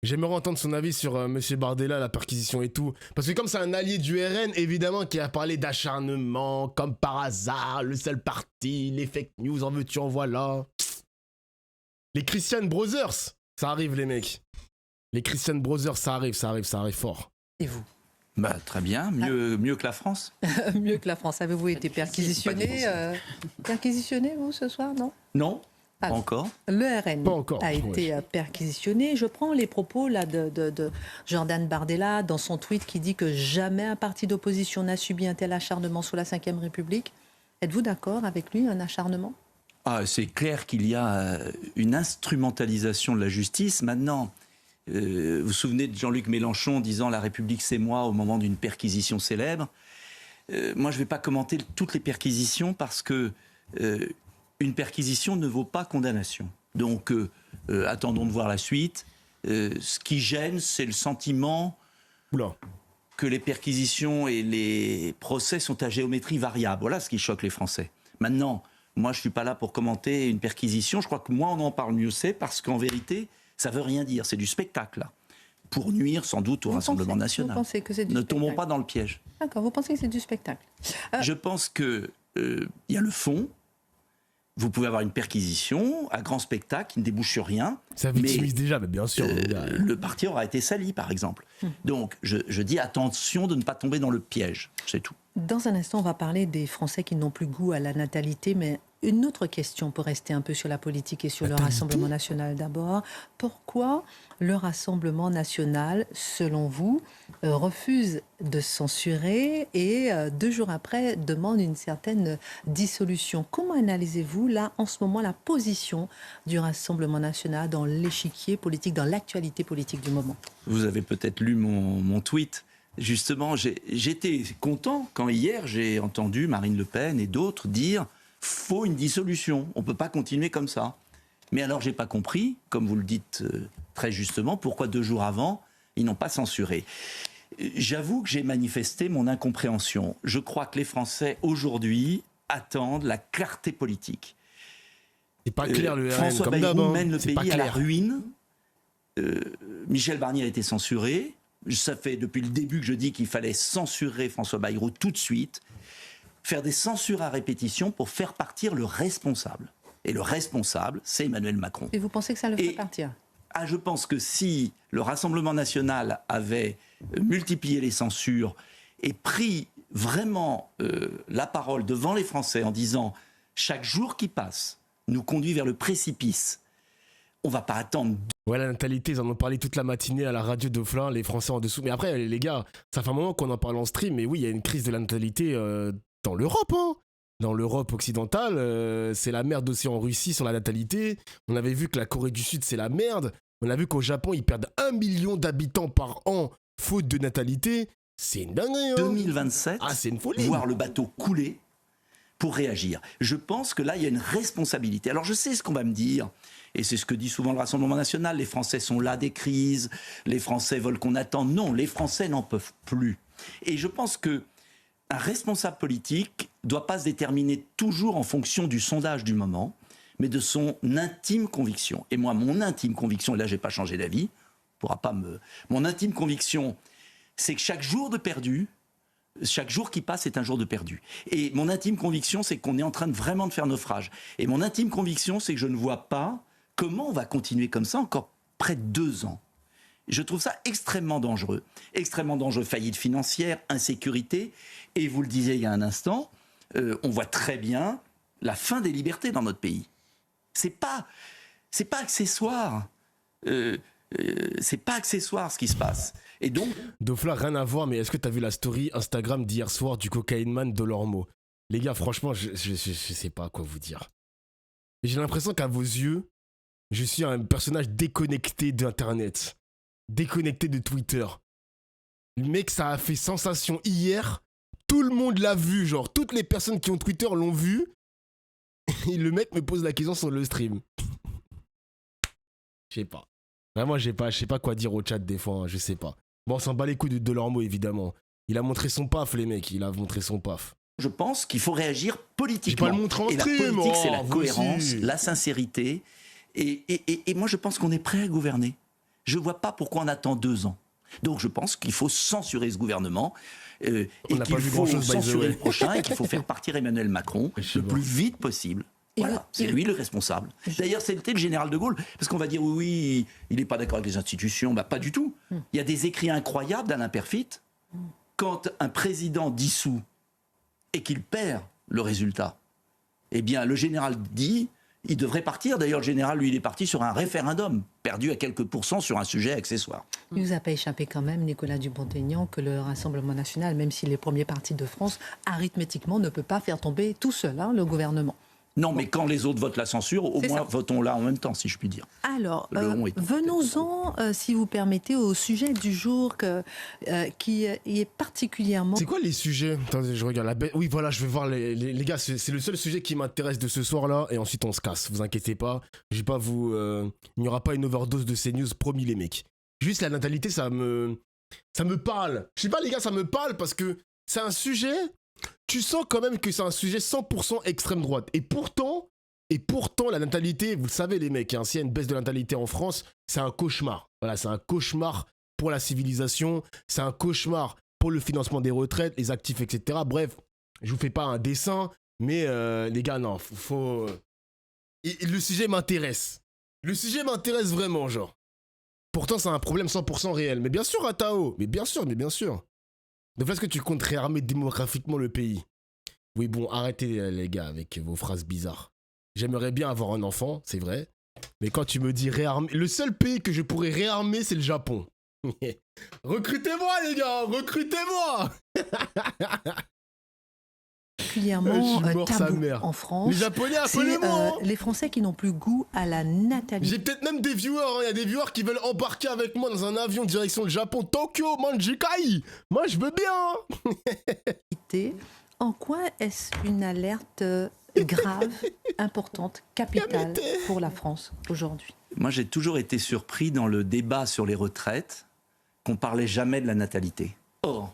J'aimerais entendre son avis sur Monsieur Bardella, la perquisition et tout. Parce que comme c'est un allié du RN, évidemment, qui a parlé d'acharnement, comme par hasard, le seul parti, les fake news, en veux-tu, en voilà. Les Christian Brothers, ça arrive les mecs. Les Christian Brothers, ça arrive fort. Et vous? Bah, très bien, mieux que la France. Mieux que la France. Avez-vous été perquisitionné Perquisitionné, vous, ce soir, non? Non, pas Alors, encore. Le RN Pas encore, a été perquisitionné. Je prends les propos là, de Jordan Bardella dans son tweet qui dit que jamais un parti d'opposition n'a subi un tel acharnement sous la Ve République. Êtes-vous d'accord avec lui, un acharnement? C'est clair qu'il y a une instrumentalisation de la justice. Maintenant, vous vous souvenez de Jean-Luc Mélenchon disant « La République, c'est moi » au moment d'une perquisition célèbre. Moi, je ne vais pas commenter toutes les perquisitions parce que une perquisition ne vaut pas condamnation. Donc, attendons de voir la suite. Ce qui gêne, c'est le sentiment que les perquisitions et les procès sont à géométrie variable. Voilà ce qui choque les Français. Maintenant, moi, je ne suis pas là pour commenter une perquisition. Je crois que moins on en parle, mieux c'est, parce qu'en vérité, ça ne veut rien dire. C'est du spectacle, là. Pour nuire, sans doute, au Rassemblement national. Vous pensez que c'est du spectacle? Ne tombons pas dans le piège. D'accord, vous pensez que c'est du spectacle? Je pense qu'il y a le fond. Vous pouvez avoir une perquisition à grand spectacle qui ne débouche sur rien. Ça victimise déjà, mais bien sûr. Le parti aura été sali, par exemple. Donc, je dis attention de ne pas tomber dans le piège. C'est tout. Dans un instant, on va parler des Français qui n'ont plus goût à la natalité, mais une autre question pour rester un peu sur la politique et sur le Rassemblement national d'abord. Pourquoi le Rassemblement national, selon vous, refuse de censurer et 2 jours après demande une certaine dissolution? Comment analysez-vous là, en ce moment, la position du Rassemblement national dans l'échiquier politique, dans l'actualité politique du moment? Vous avez peut-être lu mon tweet. Justement, j'étais content quand hier j'ai entendu Marine Le Pen et d'autres dire « faut une dissolution, on ne peut pas continuer comme ça ». Mais alors j'ai pas compris, comme vous le dites très justement, pourquoi 2 jours avant, ils n'ont pas censuré. J'avoue que j'ai manifesté mon incompréhension. Je crois que les Français aujourd'hui attendent la clarté politique. C'est pas clair le RN, François comme Bayrou d'hab, mène le pays à la clair. ruine. Michel Barnier a été censuré. Ça fait depuis le début que je dis qu'il fallait censurer François Bayrou tout de suite, faire des censures à répétition pour faire partir le responsable. Et le responsable, c'est Emmanuel Macron. Et vous pensez que ça le fait partir? Je pense que si le Rassemblement national avait multiplié les censures et pris vraiment la parole devant les Français en disant « chaque jour qui passe nous conduit vers le précipice », on ne va pas attendre. Ouais, la natalité, ils en ont parlé toute la matinée à la radio de Flin, les Français en dessous. Mais après, les gars, ça fait un moment qu'on en parle en stream, mais oui, il y a une crise de la natalité dans l'Europe, hein. Dans l'Europe occidentale, c'est la merde aussi en Russie sur la natalité. On avait vu que la Corée du Sud, c'est la merde. On a vu qu'au Japon, ils perdent 1 million d'habitants par an faute de natalité. C'est une dinguerie, hein. 2027, c'est une folie. Voir le bateau couler pour réagir. Je pense que là, il y a une responsabilité. Alors, je sais ce qu'on va me dire. Et c'est ce que dit souvent le Rassemblement national, les Français sont là des crises, les Français veulent qu'on attende. Non, les Français n'en peuvent plus. Et je pense qu'un responsable politique ne doit pas se déterminer toujours en fonction du sondage du moment, mais de son intime conviction. Et moi, mon intime conviction, et là, je n'ai pas changé d'avis, mon intime conviction, c'est que chaque jour de perdu, chaque jour qui passe est un jour de perdu. Et mon intime conviction, c'est qu'on est en train de vraiment de faire naufrage. Et mon intime conviction, c'est que je ne vois pas comment on va continuer comme ça encore près de 2 ans. Je trouve ça extrêmement dangereux. Extrêmement dangereux. Faillite financière, insécurité. Et vous le disiez il y a un instant, on voit très bien la fin des libertés dans notre pays. C'est pas accessoire. C'est pas accessoire ce qui se passe. Et donc... Dofla, rien à voir, mais est-ce que t'as vu la story Instagram d'hier soir du Cocaine Man de Lormeau? Les gars, franchement, je sais pas quoi vous dire. J'ai l'impression qu'à vos yeux, je suis un personnage déconnecté d'Internet. Déconnecté de Twitter. Le mec, ça a fait sensation hier. Tout le monde l'a vu, genre, toutes les personnes qui ont Twitter l'ont vu. Et le mec me pose la question sur le stream. Je sais pas. Vraiment, je sais pas quoi dire au chat des fois, hein, je sais pas. Bon, on s'en bat les couilles de Delormeau, évidemment. Il a montré son paf, les mecs, il a montré son paf. Je pense qu'il faut réagir politiquement. J'ai pas le montré en et stream, la politique, c'est la vous cohérence, aussi. la sincérité. Et moi, je pense qu'on est prêt à gouverner. Je ne vois pas pourquoi on attend 2 ans. Donc je pense qu'il faut censurer ce gouvernement et qu'il faut censurer le prochain et qu'il faut faire partir Emmanuel Macron le plus vite possible. Voilà, c'est lui le responsable. D'ailleurs, c'était le général de Gaulle. Parce qu'on va dire, oui, il n'est pas d'accord avec les institutions. Pas du tout. Il y a des écrits incroyables d'Alain Peyrefitte. Quand un président dissout et qu'il perd le résultat, eh bien, le général dit, il devrait partir. D'ailleurs, le général, lui, il est parti sur un référendum, perdu à quelques pourcents sur un sujet accessoire. Il ne vous a pas échappé quand même, Nicolas Dupont-Aignan, que le Rassemblement national, même s'il est premier parti de France, arithmétiquement ne peut pas faire tomber tout seul le gouvernement. Non, mais quand les autres votent la censure, au moins votons-la en même temps, si je puis dire. Alors, venons-en, si vous permettez, au sujet du jour qui est particulièrement... C'est quoi les sujets? Attendez, je regarde la bête. Oui, voilà, je vais voir les gars, c'est le seul sujet qui m'intéresse de ce soir-là, et ensuite on se casse, vous inquiétez pas. Je vais pas vous... il n'y aura pas une overdose de CNews, promis les mecs. Juste la natalité, ça me parle. Je sais pas les gars, ça me parle parce que c'est un sujet... Tu sens quand même que c'est un sujet 100% extrême droite. Et pourtant, la natalité, vous le savez les mecs, s'il y a une baisse de la natalité en France, c'est un cauchemar. Voilà, c'est un cauchemar pour la civilisation, c'est un cauchemar pour le financement des retraites, les actifs, etc. Bref, je vous fais pas un dessin, mais les gars, non, faut... Et le sujet m'intéresse. Le sujet m'intéresse vraiment, genre. Pourtant, c'est un problème 100% réel. Mais bien sûr, Atao, mais bien sûr. De fait, est-ce que tu comptes réarmer démographiquement le pays? Oui, bon, arrêtez les gars avec vos phrases bizarres. J'aimerais bien avoir un enfant, c'est vrai. Mais quand tu me dis réarmer... Le seul pays que je pourrais réarmer, c'est le Japon. Recrutez-moi, les gars, recrutez-moi. Particulièrement tabou en France. Les Japonais, appelez-moi. Les Français qui n'ont plus goût à la natalité. J'ai peut-être même des viewers, il y a des viewers qui veulent embarquer avec moi dans un avion direction le Japon, Tokyo, Manjikai. Moi, je veux bien. En quoi est-ce une alerte grave, importante, capitale pour la France aujourd'hui? Moi, j'ai toujours été surpris dans le débat sur les retraites qu'on parlait jamais de la natalité. Or,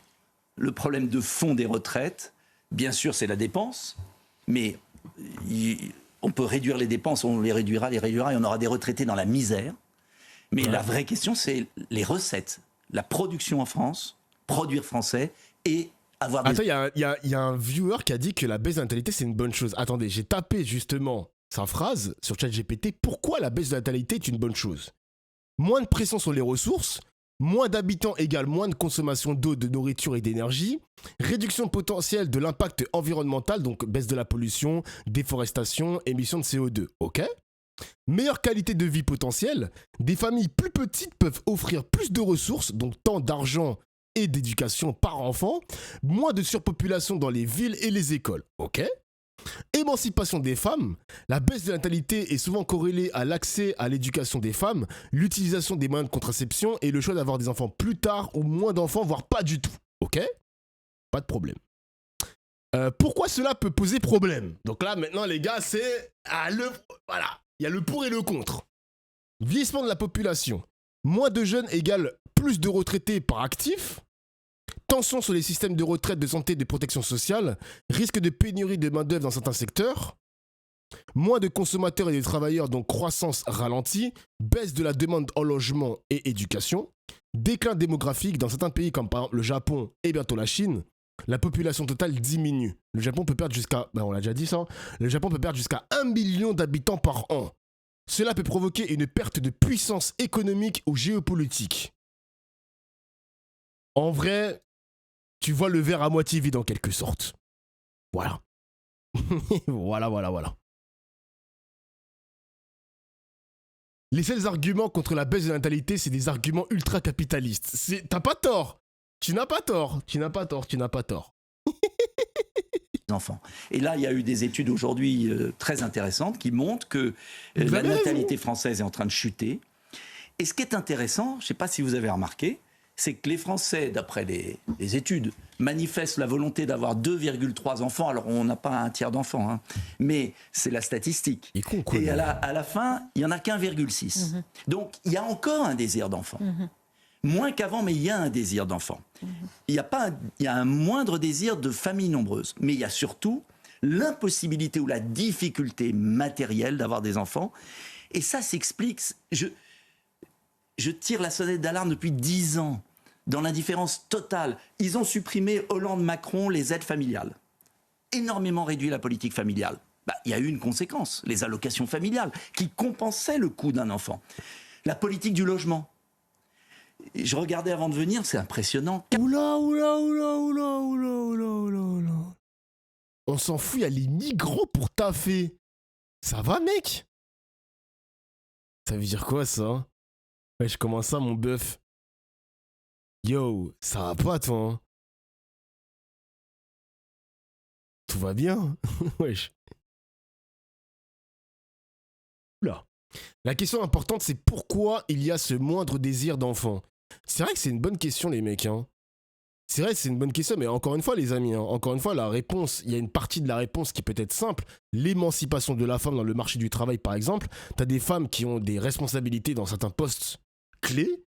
le problème de fond des retraites, bien sûr, c'est la dépense, mais on peut réduire les dépenses, on les réduira, et on aura des retraités dans la misère. Mais la vraie question, c'est les recettes, la production en France, produire français et avoir des... Attends, il y a un viewer qui a dit que la baisse de la natalité, c'est une bonne chose. Attendez, j'ai tapé justement sa phrase sur ChatGPT. Pourquoi la baisse de la natalité est une bonne chose? Moins de pression sur les ressources, moins d'habitants égale moins de consommation d'eau, de nourriture et d'énergie, réduction potentielle de l'impact environnemental, donc baisse de la pollution, déforestation, émission de CO2, ok? Meilleure qualité de vie potentielle, des familles plus petites peuvent offrir plus de ressources, donc tant d'argent et d'éducation par enfant, moins de surpopulation dans les villes et les écoles, ok? Émancipation des femmes, la baisse de la natalité est souvent corrélée à l'accès à l'éducation des femmes, l'utilisation des moyens de contraception et le choix d'avoir des enfants plus tard ou moins d'enfants, voire pas du tout. Ok? Pas de problème. Pourquoi cela peut poser problème? Donc là, maintenant, les gars, c'est... Voilà, il y a le pour et le contre. Vieillissement de la population. Moins de jeunes égale plus de retraités par actif. Tension sur les systèmes de retraite, de santé et de protection sociale, risque de pénurie de main-d'œuvre dans certains secteurs, moins de consommateurs et de travailleurs, donc croissance ralentie, baisse de la demande en logement et éducation, déclin démographique dans certains pays comme par exemple le Japon et bientôt la Chine, la population totale diminue. Le Japon peut perdre jusqu'à, on l'a déjà dit ça, le Japon peut perdre jusqu'à 1 million d'habitants par an. Cela peut provoquer une perte de puissance économique ou géopolitique. En vrai, tu vois le verre à moitié vide en quelque sorte. Voilà. voilà. Les seuls arguments contre la baisse de la natalité, c'est des arguments ultra-capitalistes. T'as pas tort. Tu n'as pas tort. Enfants. Et là, il y a eu des études aujourd'hui très intéressantes qui montrent que la natalité française est en train de chuter. Et ce qui est intéressant, je ne sais pas si vous avez remarqué, c'est que les Français, d'après les études, manifestent la volonté d'avoir 2,3 enfants. Alors, on n'a pas un tiers d'enfants, hein, mais c'est la statistique. Et à la fin, il n'y en a qu'1,6. Donc, il y a encore un désir d'enfant. Moins qu'avant, mais il y a un désir d'enfant. Il y a un moindre désir de famille nombreuse. Mais il y a surtout l'impossibilité ou la difficulté matérielle d'avoir des enfants. Et ça s'explique... je tire la sonnette d'alarme depuis 10 ans, dans l'indifférence totale. Ils ont supprimé, Hollande-Macron, les aides familiales. Énormément réduit la politique familiale. Il y a eu une conséquence, les allocations familiales, qui compensaient le coût d'un enfant. La politique du logement. Je regardais avant de venir, c'est impressionnant. Oula. On s'en fout, il y a les migrants pour taffer. Ça va, mec? Ça veut dire quoi, ça? Wesh, comment ça, mon bœuf? Yo, ça va pas, toi, hein? Tout va bien? Wesh. Oula. La question importante, c'est pourquoi il y a ce moindre désir d'enfant? C'est vrai que c'est une bonne question, les mecs, hein. C'est vrai que c'est une bonne question, mais encore une fois, les amis, hein, encore une fois, la réponse, il y a une partie de la réponse qui peut être simple. L'émancipation de la femme dans le marché du travail, par exemple. T'as des femmes qui ont des responsabilités dans certains postes clés.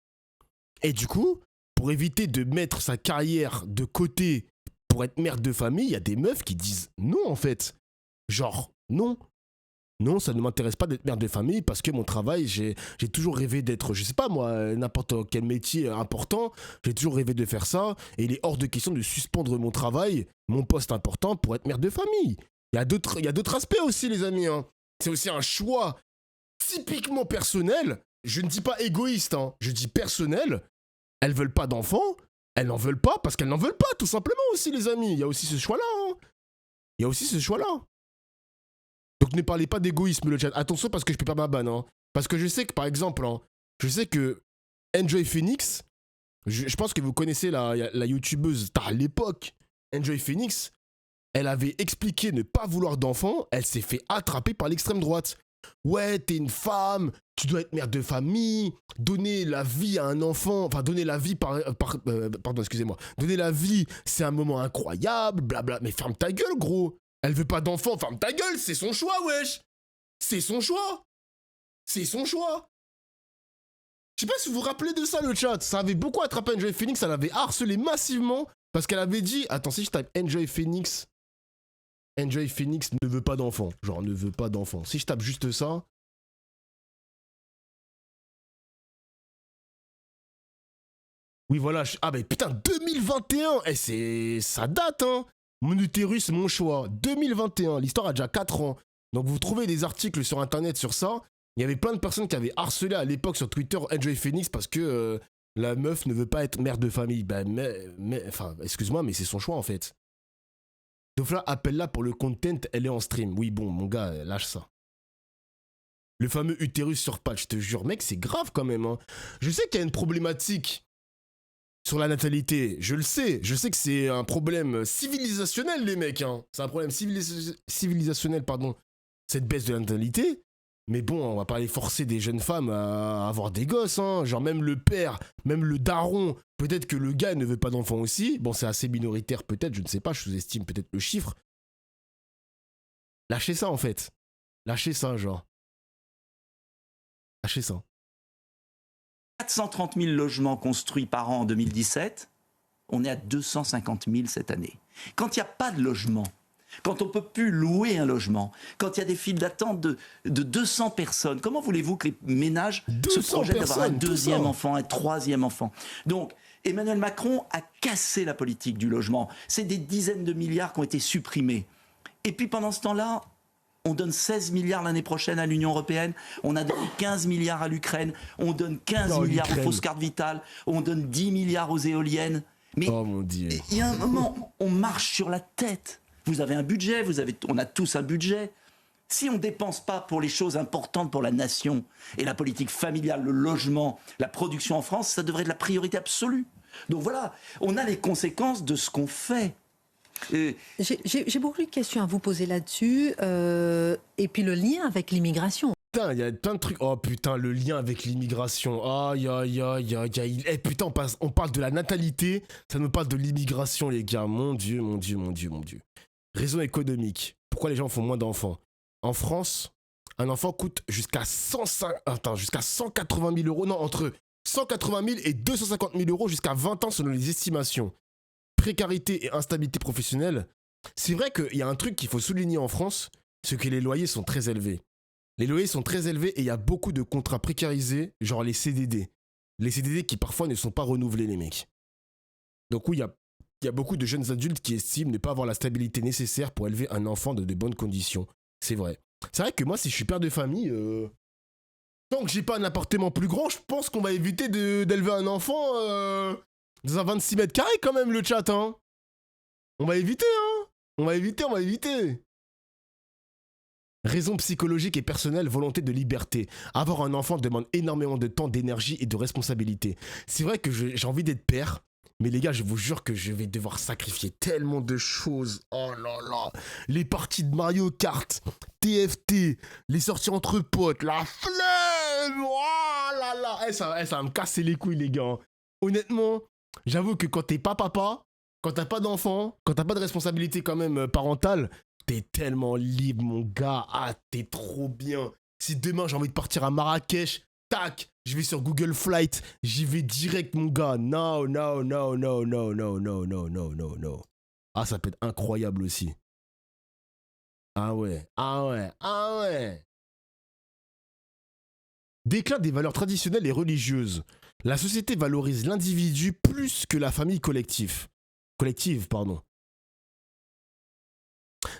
Et du coup, pour éviter de mettre sa carrière de côté pour être mère de famille, il y a des meufs qui disent non, en fait. Genre, non. Non, ça ne m'intéresse pas d'être mère de famille parce que mon travail, j'ai toujours rêvé d'être, je sais pas moi, n'importe quel métier important. J'ai toujours rêvé de faire ça. Et il est hors de question de suspendre mon travail, mon poste important pour être mère de famille. Il y a d'autres aspects aussi, les amis, hein. C'est aussi un choix typiquement personnel. Je ne dis pas égoïste, hein. Je dis personnel. Elles veulent pas d'enfants. Elles n'en veulent pas parce qu'elles n'en veulent pas, tout simplement aussi, les amis. Il y a aussi ce choix-là, hein. Il y a aussi ce choix-là. Donc ne parlez pas d'égoïsme, le chat. Attention parce que je peux pas ma banne, hein. Parce que je sais que, par exemple, hein, je sais que Enjoy Phoenix, je pense que vous connaissez la youtubeuse à l'époque, Enjoy Phoenix, elle avait expliqué ne pas vouloir d'enfant, elle s'est fait attraper par l'extrême droite. Ouais, t'es une femme, tu dois être mère de famille, donner la vie à un enfant, enfin donner la vie pardon, excusez-moi, donner la vie, c'est un moment incroyable, blabla, mais ferme ta gueule, gros. Elle veut pas d'enfant, ferme ta gueule, c'est son choix, wesh. C'est son choix. C'est son choix. Je sais pas si vous vous rappelez de ça, le chat. Ça avait beaucoup attrapé Enjoy Phoenix, ça l'avait harcelé massivement parce qu'elle avait dit, attends, si je tape Enjoy Phoenix ne veut pas d'enfant. Genre, ne veut pas d'enfant. Si je tape juste ça. Oui, voilà. Ah, ben putain, 2021. Ça date, hein. Mon utérus, mon choix. 2021. L'histoire a déjà 4 ans. Donc, vous trouvez des articles sur internet sur ça. Il y avait plein de personnes qui avaient harcelé à l'époque sur Twitter Enjoy Phoenix parce que la meuf ne veut pas être mère de famille. Ben, enfin, excuse-moi, mais c'est son choix en fait. Donc là, appelle-la pour le content, elle est en stream. Oui, bon, mon gars, lâche ça. Le fameux utérus sur patch, je te jure, mec, c'est grave quand même, hein. Je sais qu'il y a une problématique sur la natalité, je le sais. Je sais que c'est un problème civilisationnel, les mecs, hein. C'est un problème civilisationnel, pardon, cette baisse de la natalité. Mais bon, on va pas aller forcer des jeunes femmes à avoir des gosses, hein. Genre même le père, même le daron, peut-être que le gars ne veut pas d'enfant aussi. Bon, c'est assez minoritaire peut-être, je ne sais pas, je sous-estime peut-être le chiffre. Lâchez ça en fait. Lâchez ça, genre. Lâchez ça. 430 000 logements construits par an en 2017, on est à 250 000 cette année. Quand il n'y a pas de logement, quand on ne peut plus louer un logement, quand il y a des files d'attente de 200 personnes, comment voulez-vous que les ménages se projettent d'avoir un deuxième enfant, un troisième enfant? Donc, Emmanuel Macron a cassé la politique du logement. C'est des dizaines de milliards qui ont été supprimés. Et puis pendant ce temps-là, on donne 16 milliards l'année prochaine à l'Union européenne, on a donné 15 milliards à l'Ukraine, on donne 15 milliards aux fausses cartes vitales, on donne 10 milliards aux éoliennes. Mais oh mon Dieu. Il y a un moment, on marche sur la tête. Vous avez un budget, on a tous un budget. Si on ne dépense pas pour les choses importantes pour la nation, et la politique familiale, le logement, la production en France, ça devrait être la priorité absolue. Donc voilà, on a les conséquences de ce qu'on fait. J'ai beaucoup de questions à vous poser là-dessus, et puis le lien avec l'immigration. Putain, il y a plein de trucs. Oh putain, le lien avec l'immigration. Aïe, aïe, aïe, aïe, aïe. Eh putain, on parle de la natalité, ça nous parle de l'immigration, les gars. Mon Dieu, mon Dieu, mon Dieu, mon Dieu. Raison économique. Pourquoi les gens font moins d'enfants? En France, un enfant coûte jusqu'à 180 000 euros. Non, entre 180 000 et 250 000 euros jusqu'à 20 ans selon les estimations. Précarité et instabilité professionnelle. C'est vrai qu'il y a un truc qu'il faut souligner en France, c'est que les loyers sont très élevés. Les loyers sont très élevés et il y a beaucoup de contrats précarisés, genre les CDD. Les CDD qui parfois ne sont pas renouvelés, les mecs. Donc oui, il y a beaucoup de jeunes adultes qui estiment ne pas avoir la stabilité nécessaire pour élever un enfant dans de bonnes conditions. C'est vrai. C'est vrai que moi, si je suis père de famille, tant que j'ai pas un appartement plus grand, je pense qu'on va éviter d'élever un enfant dans un 26 mètres carrés quand même, le chat. Hein. On va éviter, hein. On va éviter. Raison psychologique et personnelle, volonté de liberté. Avoir un enfant demande énormément de temps, d'énergie et de responsabilité. C'est vrai que j'ai envie d'être père, mais les gars, je vous jure que je vais devoir sacrifier tellement de choses. Oh là là. Les parties de Mario Kart, TFT, les sorties entre potes, la flemme. Oh là là. Ça va me casser les couilles, les gars. Honnêtement, j'avoue que quand t'es pas papa, quand t'as pas d'enfant, quand t'as pas de responsabilité quand même parentale, t'es tellement libre, mon gars. Ah, t'es trop bien. Si demain j'ai envie de partir à Marrakech, tac, je vais sur Google Flight, j'y vais direct, mon gars. No. Ah, ça peut être incroyable aussi. Ah ouais. Déclin des valeurs traditionnelles et religieuses. La société valorise l'individu plus que la famille collective.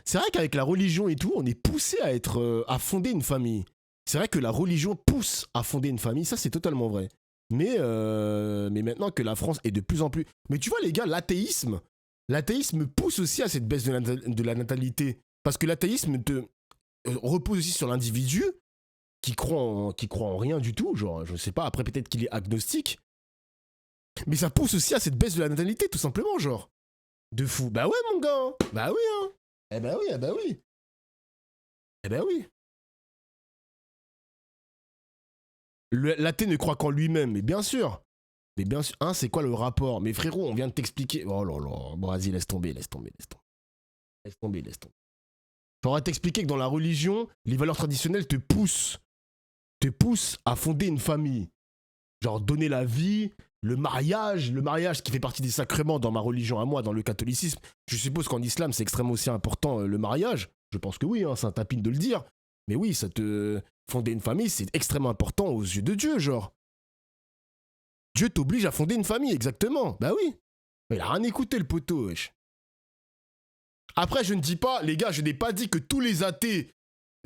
C'est vrai qu'avec la religion et tout, on est poussé à fonder une famille. C'est vrai que la religion pousse à fonder une famille, ça c'est totalement vrai. Mais maintenant que la France est de plus en plus... Mais tu vois les gars, l'athéisme pousse aussi à cette baisse de la natalité. Parce que l'athéisme repose aussi sur l'individu qui croit en rien du tout. Genre, je sais pas, après peut-être qu'il est agnostique. Mais ça pousse aussi à cette baisse de la natalité, tout simplement, genre. De fou. Bah ouais, mon gars. Hein. Bah oui, hein. Eh ben oui. L'athée ne croit qu'en lui-même, mais bien sûr. Hein, c'est quoi le rapport? Mais frérot, on vient de t'expliquer. Oh là là. Bon, vas-y, laisse tomber. J'aurais t'expliqué que dans la religion, les valeurs traditionnelles te poussent à fonder une famille. Genre donner la vie, le mariage qui fait partie des sacrements dans ma religion à moi, dans le catholicisme. Je suppose qu'en islam, c'est extrêmement aussi important le mariage. Je pense que oui, hein, c'est un tapine de le dire. Mais oui, fonder une famille, c'est extrêmement important aux yeux de Dieu, genre. Dieu t'oblige à fonder une famille, exactement. Bah oui. Mais il a rien écouté, le poteau, wesh. Après, je ne dis pas, les gars, je n'ai pas dit que tous les athées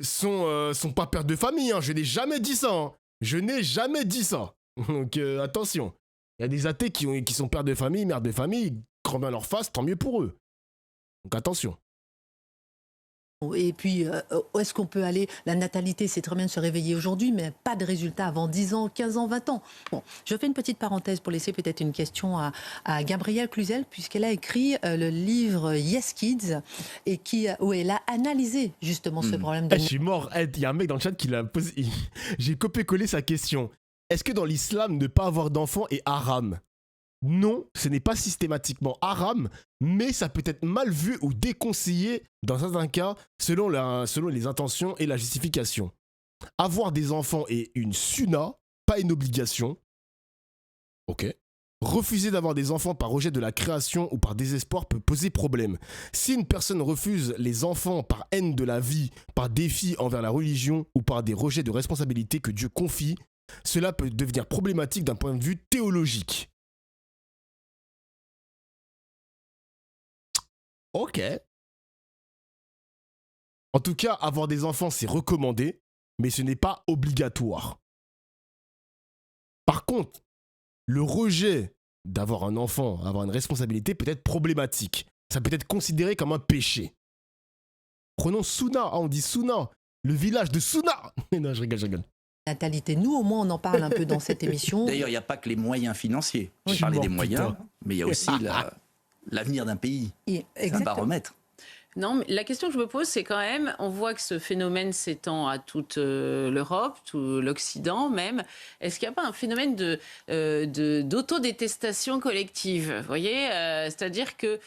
sont pas pères de famille, hein. Je n'ai jamais dit ça, hein. Je n'ai jamais dit ça. Donc attention. Il y a des athées qui sont pères de famille, mères de famille, grand bien leur face, tant mieux pour eux. Donc attention. Et puis, où est-ce qu'on peut aller? La natalité, c'est très bien de se réveiller aujourd'hui, mais pas de résultat avant 10 ans, 15 ans, 20 ans. Bon, je fais une petite parenthèse pour laisser peut-être une question à Gabrielle Cluzel, puisqu'elle a écrit le livre Yes Kids, et où elle a analysé justement ce problème de... Je suis mort. Il y a un mec dans le chat qui l'a posé. J'ai copié-collé sa question. Est-ce que dans l'islam, ne pas avoir d'enfant est haram? Non, ce n'est pas systématiquement haram, mais ça peut être mal vu ou déconseillé dans certains cas selon les intentions et la justification. Avoir des enfants est une sunna, pas une obligation. Ok. Refuser d'avoir des enfants par rejet de la création ou par désespoir peut poser problème. Si une personne refuse les enfants par haine de la vie, par défi envers la religion ou par des rejets de responsabilités que Dieu confie, cela peut devenir problématique d'un point de vue théologique. Ok. En tout cas, avoir des enfants, c'est recommandé, mais ce n'est pas obligatoire. Par contre, le rejet d'avoir un enfant, avoir une responsabilité peut être problématique. Ça peut être considéré comme un péché. Prenons Souna, on dit Souna, le village de Souna. Non, je rigole. Natalité, nous au moins on en parle un peu dans cette émission. D'ailleurs, il n'y a pas que les moyens financiers. Je parlais des moyens, mais il y a aussi l'avenir d'un pays. C'est un baromètre. Non, mais la question que je me pose, c'est quand même, on voit que ce phénomène s'étend à toute l'Europe, tout l'Occident même. Est-ce qu'il n'y a pas un phénomène d'autodétestation collective? Vous voyez, c'est-à-dire que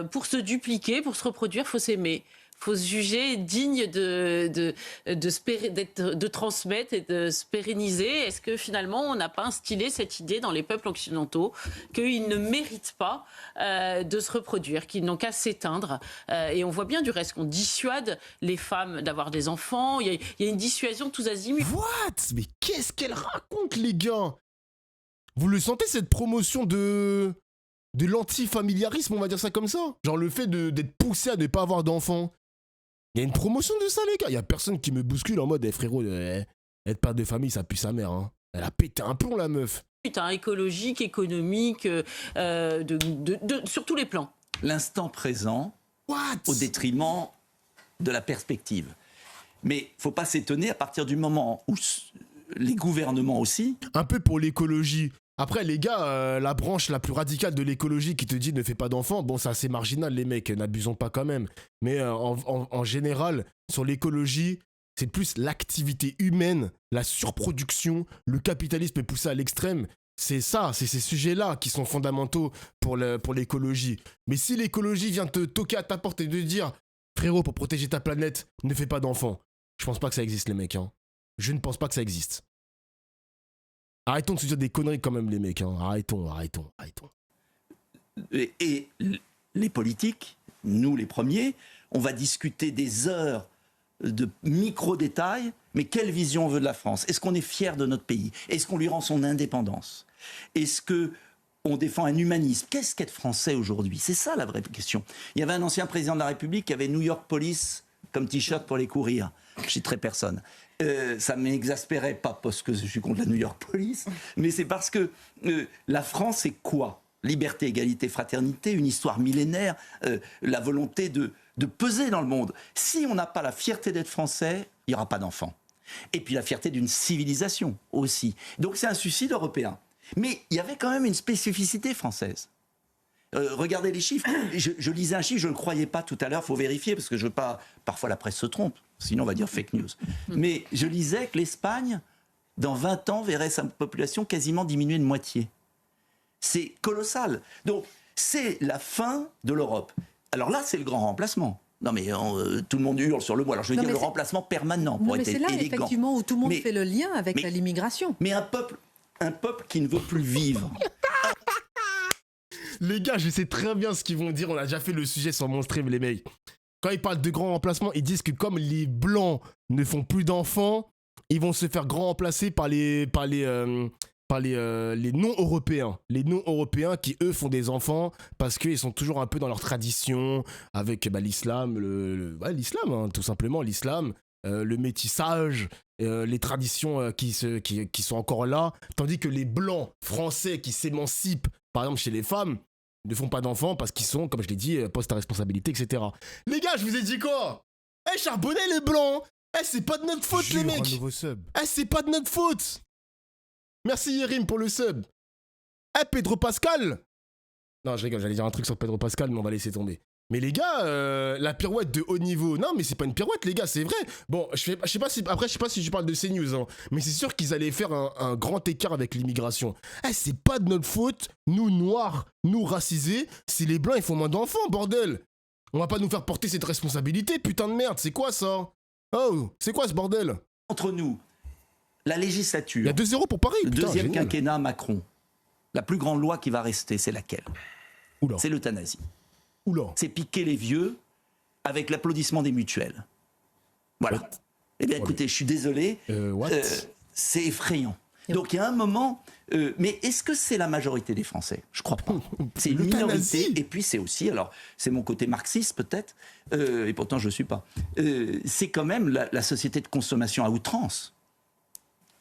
pour se dupliquer, pour se reproduire, il faut s'aimer. Il faut se juger digne de transmettre et de se pérenniser. Est-ce que finalement, on n'a pas instillé cette idée dans les peuples occidentaux qu'ils ne méritent pas de se reproduire, qu'ils n'ont qu'à s'éteindre? Et on voit bien du reste qu'on dissuade les femmes d'avoir des enfants. Il y a une dissuasion tous azimuts. What? Mais qu'est-ce qu'elle raconte, les gars? Vous le sentez, cette promotion de l'antifamiliarisme, on va dire ça comme ça? Genre le fait d'être poussé à ne pas avoir d'enfants. Il y a une promotion de ça, les gars. Il y a personne qui me bouscule en mode, frérot, être père de famille, ça pue sa mère. Hein. Elle a pété un plomb, la meuf. Écologique, économique, sur tous les plans. L'instant présent au détriment de la perspective. Mais il ne faut pas s'étonner à partir du moment où les gouvernements aussi... Un peu pour l'écologie. Après, les gars, la branche la plus radicale de l'écologie qui te dit ne fais pas d'enfants, bon, c'est assez marginal, les mecs, n'abusons pas quand même. Mais en général, sur l'écologie, c'est plus l'activité humaine, la surproduction, le capitalisme poussé à l'extrême. C'est ça, c'est ces sujets-là qui sont fondamentaux pour l'écologie. Mais si l'écologie vient te toquer à ta porte et te dire « Frérot, pour protéger ta planète, ne fais pas d'enfants », je pense pas que ça existe, les mecs. Hein. Je ne pense pas que ça existe. Arrêtons de se dire des conneries quand même, les mecs. Hein. Arrêtons. Et les politiques, nous les premiers, on va discuter des heures de micro-détails, mais quelle vision on veut de la France? Est-ce qu'on est fier de notre pays? Est-ce qu'on lui rend son indépendance? Est-ce qu'on défend un humanisme? Qu'est-ce qu'être français aujourd'hui? C'est ça la vraie question. Il y avait un ancien président de la République qui avait New York Police comme t-shirt pour les courir. Je citerai personne. Ça m'exaspérait, pas parce que je suis contre la New York Police, mais c'est parce que la France, c'est quoi? Liberté, égalité, fraternité, une histoire millénaire, la volonté de peser dans le monde. Si on n'a pas la fierté d'être français, il n'y aura pas d'enfants. Et puis la fierté d'une civilisation aussi. Donc c'est un suicide européen. Mais il y avait quand même une spécificité française. Regardez les chiffres. Je lisais un chiffre, je ne le croyais pas tout à l'heure, il faut vérifier, parce que je veux pas... Parfois la presse se trompe, sinon on va dire fake news. Mais je lisais que l'Espagne, dans 20 ans, verrait sa population quasiment diminuer de moitié. C'est colossal. Donc c'est la fin de l'Europe. Alors là, c'est le grand remplacement. Non mais tout le monde hurle sur le mot. Alors je veux dire le remplacement permanent pour être élégant. C'est là effectivement où tout le monde fait le lien avec l'immigration. Mais un peuple qui ne veut plus vivre. Les gars, je sais très bien ce qu'ils vont dire. On a déjà fait le sujet sur mon stream, les mecs. Quand ils parlent de grands remplacements, ils disent que comme les blancs ne font plus d'enfants, ils vont se faire grand remplacer par les non-européens. Les non-européens qui, eux, font des enfants parce qu'ils sont toujours un peu dans leur tradition avec l'islam, l'islam, hein, tout simplement, l'islam, le métissage, les traditions qui sont encore là. Tandis que les blancs français qui s'émancipent, par exemple chez les femmes, ne font pas d'enfants parce qu'ils sont, comme je l'ai dit, postes à responsabilité, etc. Les gars, je vous ai dit quoi? Charbonnet les blancs. C'est pas de notre faute, les mecs. C'est pas de notre faute. Merci Yerim pour le sub. Pedro Pascal. Non, je rigole, j'allais dire un truc sur Pedro Pascal, mais on va laisser tomber. Mais les gars, la pirouette de haut niveau, non mais c'est pas une pirouette les gars, c'est vrai. Bon, je sais pas si je parle de CNews, hein, mais c'est sûr qu'ils allaient faire un grand écart avec l'immigration. C'est pas de notre faute, nous noirs, nous racisés, si les blancs ils font moins d'enfants, bordel. On va pas nous faire porter cette responsabilité, putain de merde, c'est quoi ça? Oh, c'est quoi ce bordel? Entre nous, la législature. Il y a 2-0 pour Paris. Le putain, deuxième génial. quinquennat Macron. La plus grande loi qui va rester, c'est laquelle? Oula. C'est l'euthanasie. Oula. C'est piquer les vieux avec l'applaudissement des mutuelles. Voilà. What? Eh bien, écoutez, je suis désolé. C'est effrayant. Donc, il y a un moment... mais est-ce que c'est la majorité des Français? Je crois pas. C'est une minorité. Et puis, c'est aussi... Alors, c'est mon côté marxiste, peut-être. Et pourtant, je ne le suis pas. C'est quand même la société de consommation à outrance.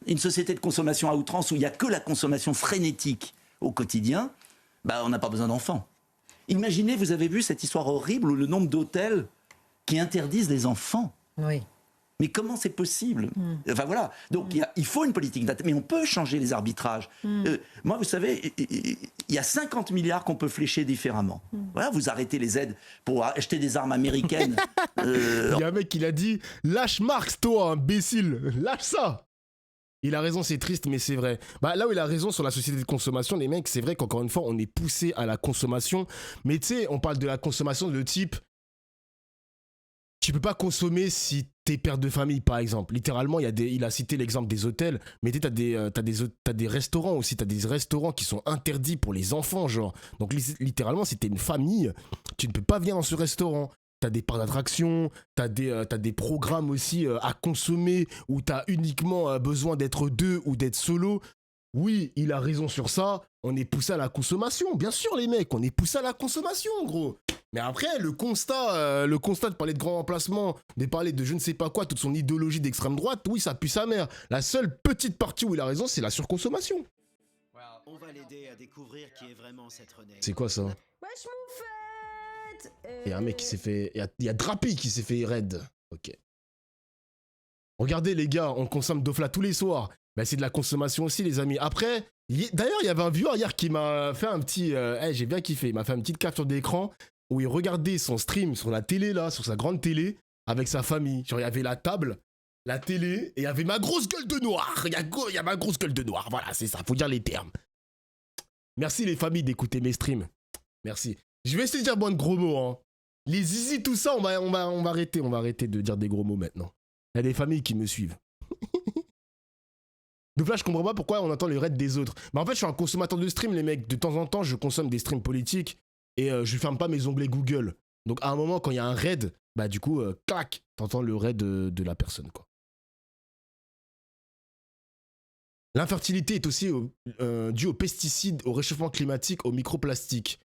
Une société de consommation à outrance où il n'y a que la consommation frénétique au quotidien, on n'a pas besoin d'enfants. Imaginez, vous avez vu cette histoire horrible où le nombre d'hôtels qui interdisent les enfants. Oui. Mais comment c'est possible? Enfin voilà. Donc il faut une politique d'aide, mais on peut changer les arbitrages. Moi, vous savez, il y a 50 milliards qu'on peut flécher différemment. Voilà, vous arrêtez les aides pour acheter des armes américaines. Il y a un mec qui l'a dit, lâche Marx, toi, imbécile, lâche ça. Il a raison, c'est triste, mais c'est vrai. Là où il a raison sur la société de consommation, les mecs, c'est vrai qu'encore une fois, on est poussé à la consommation. Mais tu sais, on parle de la consommation de type... Tu peux pas consommer si t'es père de famille, par exemple. Littéralement, il a cité l'exemple des hôtels, mais t'as des restaurants aussi. T'as des restaurants qui sont interdits pour les enfants, genre. Donc littéralement, si t'es une famille, tu ne peux pas venir dans ce restaurant. T'as des parcs d'attraction, t'as des programmes aussi à consommer où t'as uniquement besoin d'être deux ou d'être solo. oui, il a raison sur ça, on est poussé à la consommation. Bien sûr, les mecs, on est poussé à la consommation, gros. Mais après, le constat de parler de grands remplacements, de parler de je ne sais pas quoi, toute son idéologie d'extrême droite, oui, ça pue sa mère. La seule petite partie où il a raison, c'est la surconsommation. On va l'aider à découvrir qui est vraiment cette Renée. C'est quoi ça? Wesh mon fête. Il y a un mec qui s'est fait... Il y a Drapi qui s'est fait raid. Ok. Regardez les gars, on consomme Dofla tous les soirs. Ben, c'est de la consommation aussi les amis. Après, d'ailleurs il y avait un viewer hier qui m'a fait un petit... j'ai bien kiffé, il m'a fait une petite capture d'écran où il regardait son stream sur la télé là, sur sa grande télé, avec sa famille. Genre il y avait la table, la télé, et il y avait ma grosse gueule de noir. Il y a ma grosse gueule de noir, voilà c'est ça, faut dire les termes. Merci les familles d'écouter mes streams. Merci. Je vais essayer de dire moins de gros mots. Hein. Les zizi, tout ça, on va arrêter de dire des gros mots maintenant. Il y a des familles qui me suivent. Donc là, je comprends pas pourquoi on entend les raids des autres. Mais en fait, je suis un consommateur de stream, les mecs. De temps en temps, je consomme des streams politiques et je ferme pas mes onglets Google. Donc à un moment, quand il y a un raid, bah du coup, clac, t'entends le raid de la personne, quoi. L'infertilité est aussi due aux pesticides, au réchauffement climatique, aux microplastiques.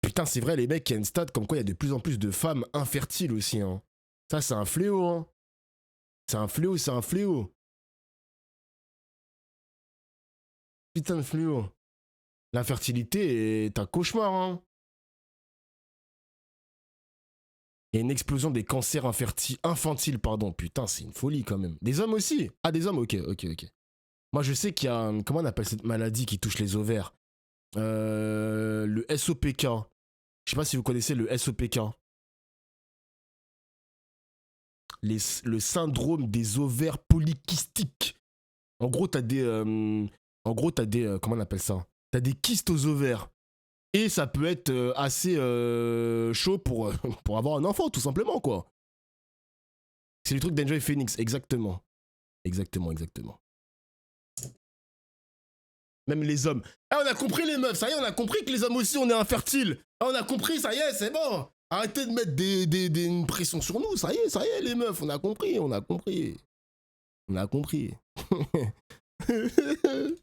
Putain, c'est vrai, les mecs, il y a une stat comme quoi il y a de plus en plus de femmes infertiles aussi. Hein. Ça, c'est un fléau. Hein. C'est un fléau, c'est un fléau. Putain de fléau. L'infertilité est un cauchemar. Hein. Il y a une explosion des cancers infantiles, pardon. Putain, c'est une folie quand même. Des hommes aussi? Ah, des hommes, ok. Moi, je sais qu'il y a... Comment on appelle cette maladie qui touche les ovaires? Le SOPK. Je sais pas si vous connaissez le SOPK. Le syndrome des ovaires polykystiques. En gros, t'as des... comment on appelle ça? T'as des kystes aux ovaires. Et ça peut être assez chaud pour avoir un enfant, tout simplement, quoi. C'est le truc d'Enjoy Phoenix, exactement. Exactement. Même les hommes. Ah, on a compris les meufs, ça y est, on a compris que les hommes aussi, on est infertiles. Ah, on a compris, ça y est, c'est bon. Arrêtez de mettre une pression sur nous, ça y est, les meufs, on a compris.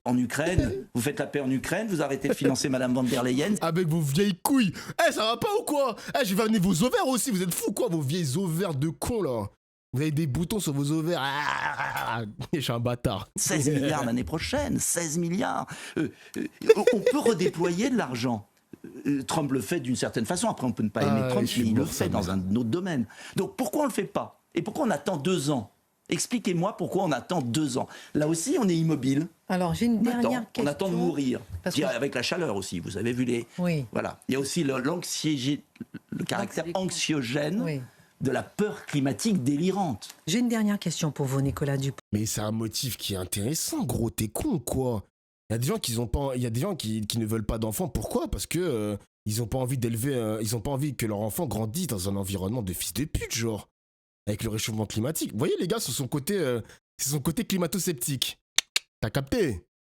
En Ukraine, vous faites la paix en Ukraine, vous arrêtez de financer Madame von der Leyen. Avec vos vieilles couilles. Ça va pas ou quoi? Je vais amener vos ovaires aussi, vous êtes fous quoi, vos vieilles ovaires de cons là. Vous avez des boutons sur vos ovaires. Je suis un bâtard. 16 milliards l'année prochaine, 16 milliards. On peut redéployer de l'argent. Trump le fait d'une certaine façon. Après, on peut ne pas aimer Trump, mais il le fait dans un autre domaine. Donc, pourquoi on le fait pas? Et pourquoi on attend 2 ans? Expliquez-moi pourquoi on attend 2 ans. Là aussi, on est immobile. Alors, j'ai une dernière question. On attend de mourir. Avec la chaleur aussi, vous avez vu les... Oui. Voilà. Il y a aussi le caractère anxiogène de la peur climatique délirante. J'ai une dernière question pour vous, Nicolas Dupont. Mais c'est un motif qui est intéressant, gros, t'es con, quoi. Il y a des gens qui ne veulent pas d'enfants. Pourquoi? Parce que ils ont pas envie ils ont pas envie que leur enfant grandisse dans un environnement de fils de pute, genre. Avec le réchauffement climatique. Vous voyez, les gars, c'est son côté climato-sceptique. T'as capté?